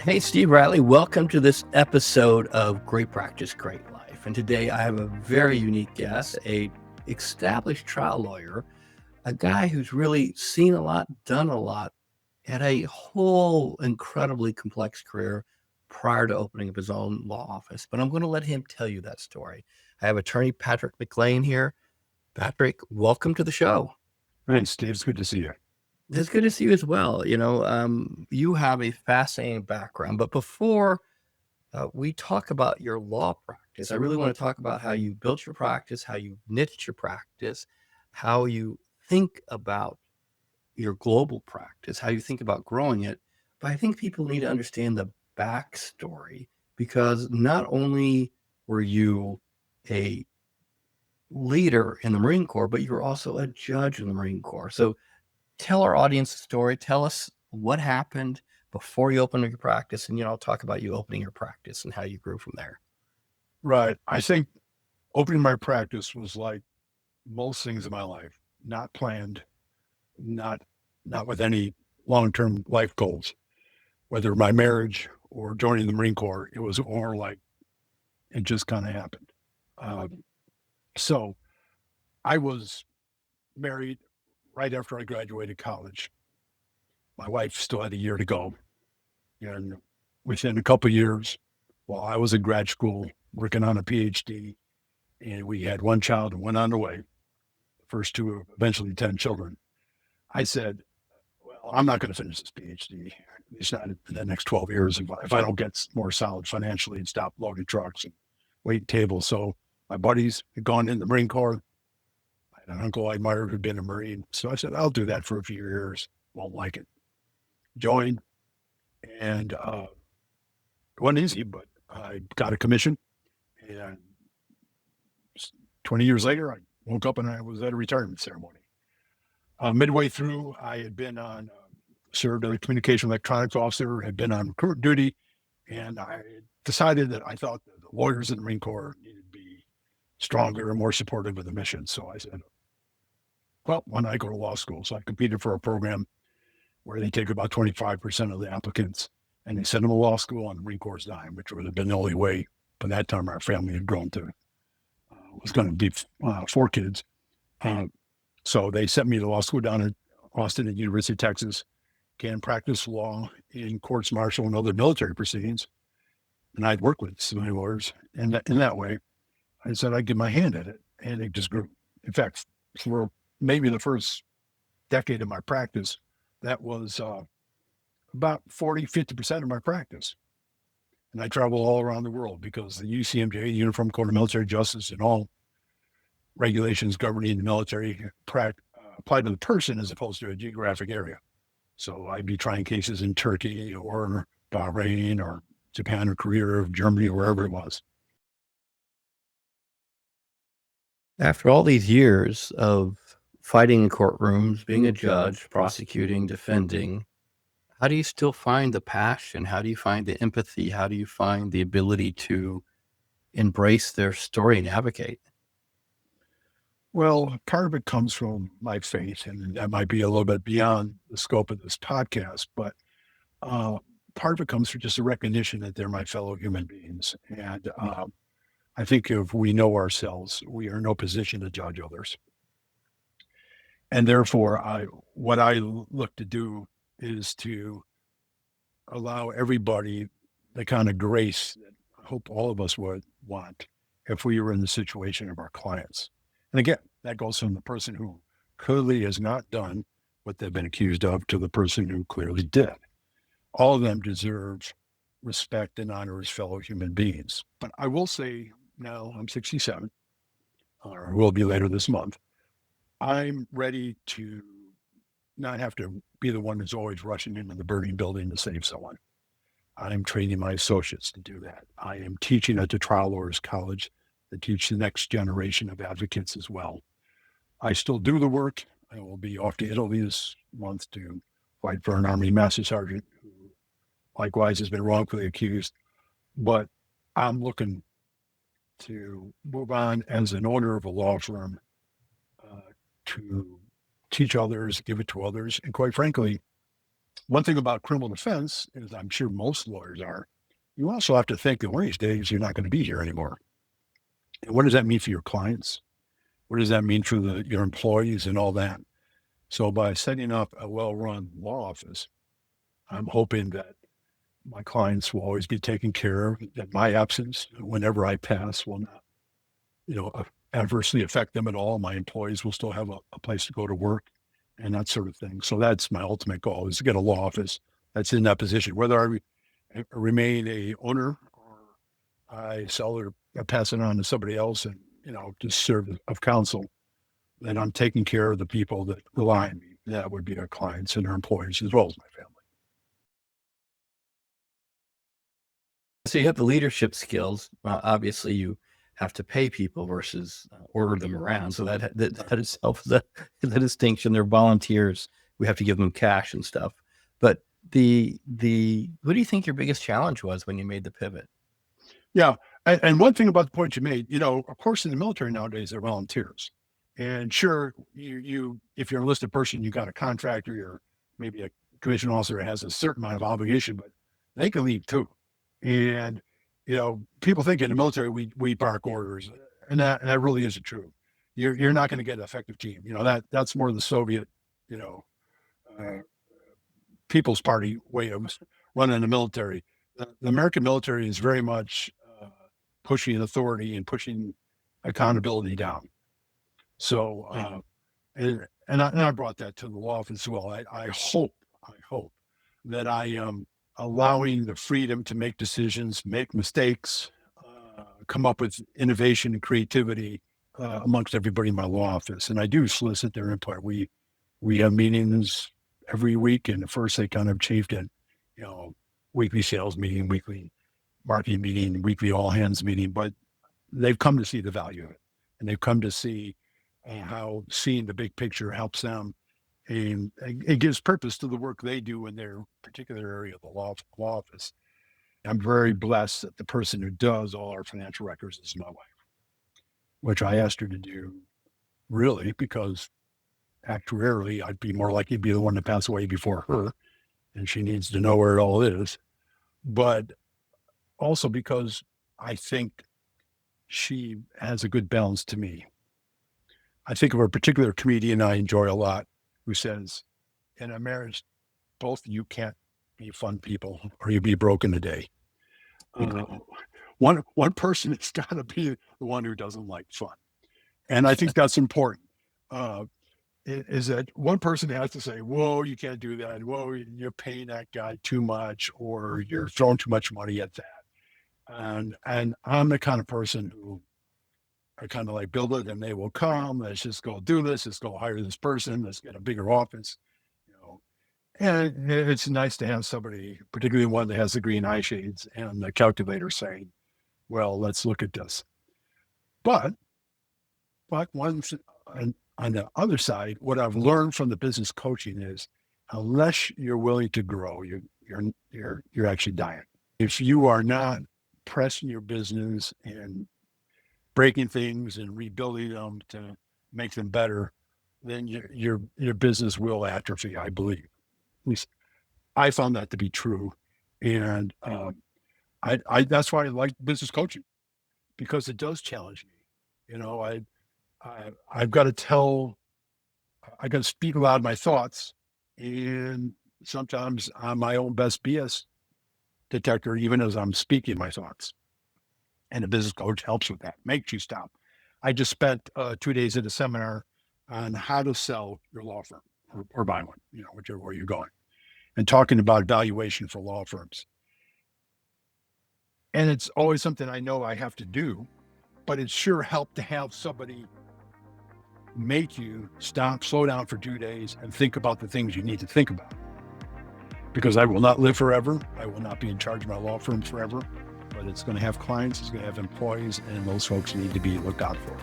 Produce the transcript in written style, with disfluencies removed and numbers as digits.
Hey, Steve Riley, welcome to this episode of Great Practice, Great Life. And today I have a very unique guest, a established trial lawyer, a guy who's really seen a lot, done a lot, had a whole incredibly complex career prior to opening up his own law office. But I'm going to let him tell you that story. I have attorney Patrick McLain here. Patrick, welcome to the show. Thanks, Steve. It's good to see you. It's good to see you as well. You have a fascinating background, but before we talk about your law practice, I really want to talk about how you built your practice, how you niched your practice, how you think about your global practice, how you think about growing it. But I think people need to understand the backstory because not only were you a leader in the Marine Corps, but you were also a judge in the Marine Corps. So tell our audience the story. Tell us what happened before you opened your practice, and I'll talk about you opening your practice and how you grew from there. Right. I think opening my practice was like most things in my life, not planned, not not with any long-term life goals. Whether my marriage or joining the Marine Corps, it was more like it just kind of happened. So I was married right after I graduated college. My wife still had a year to go, and within a couple of years, while I was in grad school working on a PhD, and we had one child and one on the way, first two of eventually 10 children. I said, well, I'm not going to finish this PhD, at least not in the next 12 years, if I don't get more solid financially and stop loading trucks and waiting tables. So my buddies had gone in the Marine Corps. I had an uncle I admired who'd been a Marine. So I said, I'll do that for a few years. Won't like it. Joined, and it wasn't easy, but I got a commission. And 20 years later, I woke up and I was at a retirement ceremony. Midway through, I had been on, served as a communication electronics officer, had been on recruit duty, and I decided that I thought that the lawyers in the Marine Corps needed to be stronger and more supportive of the mission. So I said, well, why don't I go to law school? So I competed for a program where they take about 25% of the applicants and they send them to law school on the Marine Corps' dime, which would have been the only way. By that time, our family had grown to, was going to be 4 kids. So they sent me to law school down in Austin at University of Texas, can practice law in courts martial and other military proceedings. And I'd work with civilian lawyers. And in that way, I said I'd give my hand at it. And it just grew. In fact, for maybe the first decade of my practice, that was about 50% of my practice. And I travel all around the world because the UCMJ, the Uniform Code of Military Justice, and all regulations governing the military apply to the person as opposed to a geographic area. So I'd be trying cases in Turkey or Bahrain or Japan or Korea or Germany or wherever it was. After all these years of fighting in courtrooms, being a judge, prosecuting, defending, how do you still find the passion? How do you find the empathy? How do you find the ability to embrace their story and advocate? Well, part of it comes from my faith, and that might be a little bit beyond the scope of this podcast, but uh, part of it comes from just a recognition that they're my fellow human beings. And I think if we know ourselves, we are in no position to judge others. And therefore, what I look to do is to allow everybody the kind of grace that I hope all of us would want if we were in the situation of our clients. And again, that goes from the person who clearly has not done what they've been accused of to the person who clearly did. All of them deserve respect and honor as fellow human beings. But I will say now I'm 67, or will be later this month. I'm ready to not have to be the one who's always rushing into the burning building to save someone. I'm training my associates to do that. I am teaching at the Trial Lawyers College to teach the next generation of advocates as well. I still do the work. I will be off to Italy this month to fight for an Army Master Sergeant who likewise has been wrongfully accused. But I'm looking to move on as an owner of a law firm to teach others, give it to others. And quite frankly, One thing about criminal defense is, I'm sure most lawyers are, you also have to think that one of these days you're not going to be here anymore. And what does that mean for your clients? What does that mean for your employees and all that? So by setting up a well-run law office, I'm hoping that my clients will always be taken care of, that my absence, whenever I pass, will not, adversely affect them at all. My employees will still have a place to go to work and that sort of thing. So that's my ultimate goal, is to get a law office that's in that position, whether remain a owner or I sell or pass it on to somebody else and, just serve of counsel, then I'm taking care of the people that rely on me. That would be our clients and our employees as well as my family. So you have the leadership skills. Obviously, you have to pay people versus order them around. So that itself is the distinction. They're volunteers. We have to give them cash and stuff. But what do you think your biggest challenge was when you made the pivot? Yeah. And one thing about the point you made, of course, in the military nowadays, they're volunteers. And sure, if you're an enlisted person, you got a contractor, you're maybe a commissioned officer that has a certain amount of obligation, but they can leave too. And, people think in the military, we bark orders, and that really isn't true. You're not going to get an effective team. That's more the Soviet, uh, People's Party way of running the military. The American military is very much pushing authority and pushing accountability down. So, I brought that to the law office as well. I hope that I am allowing the freedom to make decisions, make mistakes, come up with innovation and creativity amongst everybody in my law office. And I do solicit their input. We have meetings every week, and at first they kind of chafed at, weekly sales meeting, weekly marketing meeting, weekly all hands meeting, but they've come to see the value of it, and they've come to see how seeing the big picture helps them, and it gives purpose to the work they do in their particular area of the law office. I'm very blessed that the person who does all our financial records is my wife, which I asked her to do really because actuarially I'd be more likely to be the one to pass away before her, and she needs to know where it all is. But also because I think she has a good balance to me. I think of a particular comedian I enjoy a lot who says, in a marriage, both of you can't be fun people or you'll be broken a day. One person has got to be the one who doesn't like fun. And I think that's important. Is that one person has to say, whoa, you can't do that. Whoa, you're paying that guy too much, or you're throwing too much money at that. And I'm the kind of person who I kind of like, build it and they will come. Let's just go do this. Let's go hire this person. Let's get a bigger office. And it's nice to have somebody, particularly one that has the green eye shades and the calculator, saying, well, let's look at this. But once on the other side, what I've learned from the business coaching is, unless you're willing to grow, you're actually dying. If you are not pressing your business and breaking things and rebuilding them to make them better, then your business will atrophy, I believe. At least I found that to be true. And I that's why I like business coaching, because it does challenge me. I've got to speak aloud my thoughts. And sometimes I'm my own best BS detector, even as I'm speaking my thoughts. And a business coach helps with that, makes you stop. I just spent 2 days at a seminar on how to sell your law firm or buy one, whichever way you're going, and talking about valuation for law firms. And it's always something I know I have to do, but it sure helped to have somebody make you stop, slow down for 2 days and think about the things you need to think about. Because I will not live forever. I will not be in charge of my law firm forever, but it's going to have clients, it's going to have employees, and those folks need to be looked out for.